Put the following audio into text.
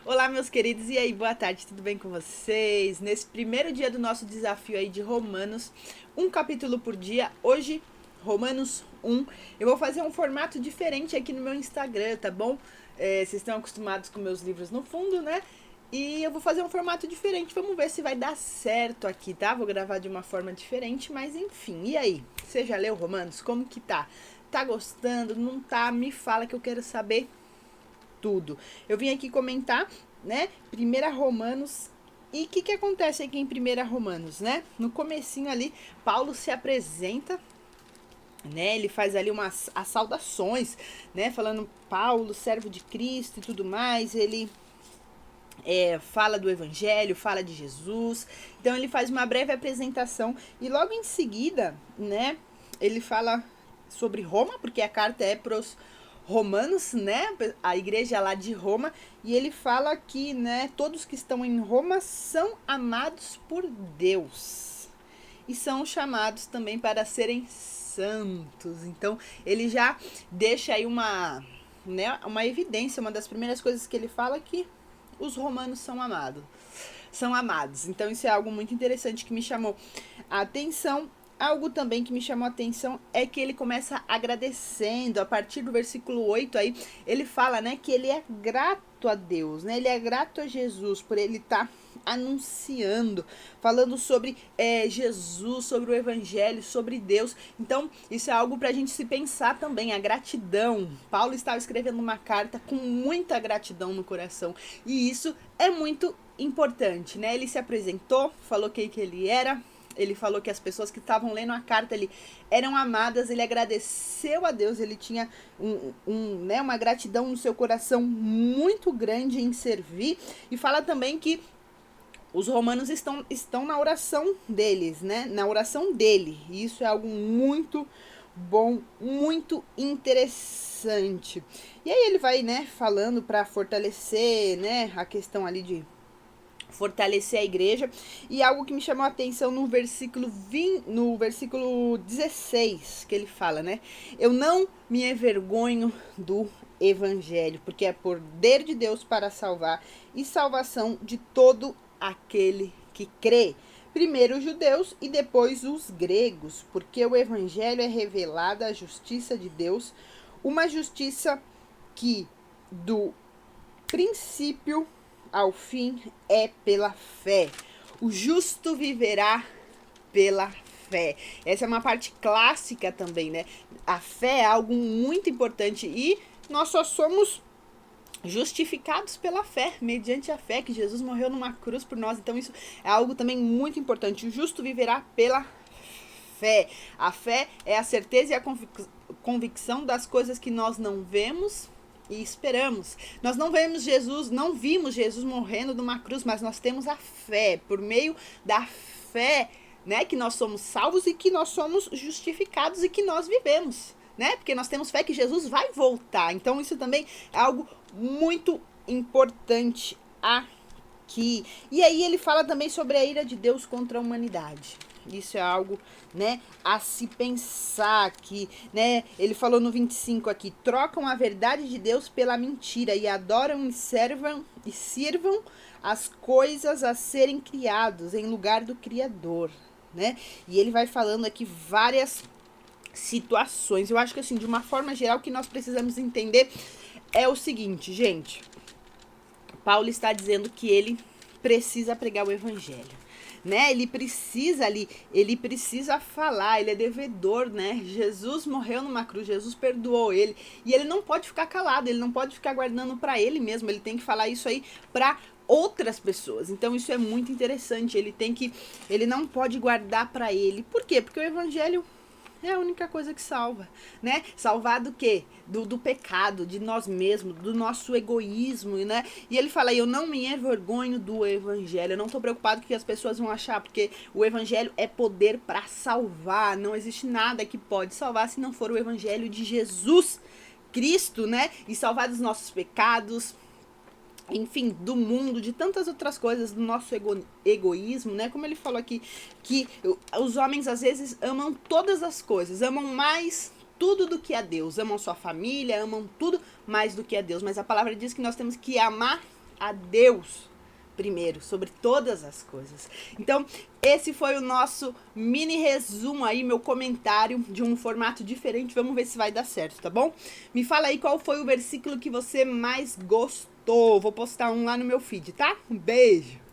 Olá, meus queridos, e aí, boa tarde, tudo bem com vocês? Nesse primeiro dia do nosso desafio aí de Romanos, um capítulo por dia, hoje, Romanos 1. Eu vou fazer um formato diferente aqui no meu Instagram, tá bom? Vocês estão acostumados com meus livros no fundo, né? E eu vou fazer um formato diferente, vamos ver se vai dar certo aqui, tá? Vou gravar de uma forma diferente, mas enfim. E aí, você já leu Romanos? Como que tá? Tá gostando? Não tá? Me fala que eu quero saber tudo. Eu vim aqui comentar, né? Primeira Romanos. E o que acontece aqui em Primeira Romanos, né? No comecinho ali, Paulo se apresenta, né? Ele faz ali as saudações, né? Falando Paulo, servo de Cristo e tudo mais. Ele fala do Evangelho, fala de Jesus. Então ele faz uma breve apresentação e logo em seguida, né? Ele fala sobre Roma, porque a carta é para os romanos, né? A igreja lá de Roma, e ele fala que, né, todos que estão em Roma são amados por Deus e são chamados também para serem santos. Então, ele já deixa aí uma evidência, uma das primeiras coisas que ele fala é que os romanos são amados. Então, isso é algo muito interessante que me chamou a atenção. Algo também que me chamou a atenção é que ele começa agradecendo, a partir do versículo 8 aí, ele fala, né, que ele é grato a Deus, né, ele é grato a Jesus por ele estar anunciando, falando sobre Jesus, sobre o Evangelho, sobre Deus. Então, isso é algo para a gente se pensar também, a gratidão. Paulo estava escrevendo uma carta com muita gratidão no coração, e isso é muito importante, né, ele se apresentou, falou quem que ele era. Ele falou que as pessoas que estavam lendo a carta ali eram amadas, ele agradeceu a Deus, ele tinha uma gratidão no seu coração muito grande em servir. E fala também que os romanos estão na oração deles, né? Na oração dele. E isso é algo muito bom, muito interessante. E aí ele vai, né, falando para fortalecer, né, a questão ali de fortalecer a igreja. E algo que me chamou a atenção no versículo 16, que ele fala, né? Eu não me envergonho do evangelho, porque é poder de Deus para salvar e salvação de todo aquele que crê. Primeiro os judeus e depois os gregos, porque o evangelho é revelada a justiça de Deus, uma justiça que do princípio ao fim é pela fé. O justo viverá pela fé. Essa é uma parte clássica também, né? A fé é algo muito importante e nós só somos justificados pela fé, mediante a fé que Jesus morreu numa cruz por nós. Então isso é algo também muito importante. O justo viverá pela fé. A fé é a certeza e a convicção das coisas que nós não vemos e esperamos. Nós não vemos Jesus, não vimos Jesus morrendo numa cruz, mas nós temos a fé. Por meio da fé, né, que nós somos salvos e que nós somos justificados e que nós vivemos, né? Porque nós temos fé que Jesus vai voltar. Então isso também é algo muito importante aqui. E aí ele fala também sobre a ira de Deus contra a humanidade. Isso é algo, né, a se pensar aqui, né? Ele falou no 25 aqui: trocam a verdade de Deus pela mentira e adoram e sirvam as coisas a serem criados em lugar do Criador, né? E ele vai falando aqui várias situações. Eu acho que assim, de uma forma geral, o que nós precisamos entender é o seguinte, gente. Paulo está dizendo que ele precisa pregar o evangelho, né? Ele precisa falar, ele é devedor, né? Jesus morreu numa cruz, Jesus perdoou ele, e ele não pode ficar calado, ele não pode ficar guardando para ele mesmo, ele tem que falar isso aí para outras pessoas. Então isso é muito interessante, ele não pode guardar para ele. Por quê? Porque o evangelho é a única coisa que salva, né? Salvar do quê? Do pecado, de nós mesmos, do nosso egoísmo, né? E ele fala, eu não me envergonho do evangelho, eu não tô preocupado com o que as pessoas vão achar, porque o evangelho é poder para salvar, não existe nada que pode salvar se não for o evangelho de Jesus Cristo, né? E salvar dos nossos pecados, enfim, do mundo, de tantas outras coisas, do nosso egoísmo, né? Como ele falou aqui, que os homens às vezes amam todas as coisas, amam mais tudo do que a Deus, amam sua família, amam tudo mais do que a Deus, mas a palavra diz que nós temos que amar a Deus primeiro, sobre todas as coisas. Então, esse foi o nosso mini resumo aí, meu comentário de um formato diferente. Vamos ver se vai dar certo, tá bom? Me fala aí qual foi o versículo que você mais gostou. Vou postar um lá no meu feed, tá? Um beijo!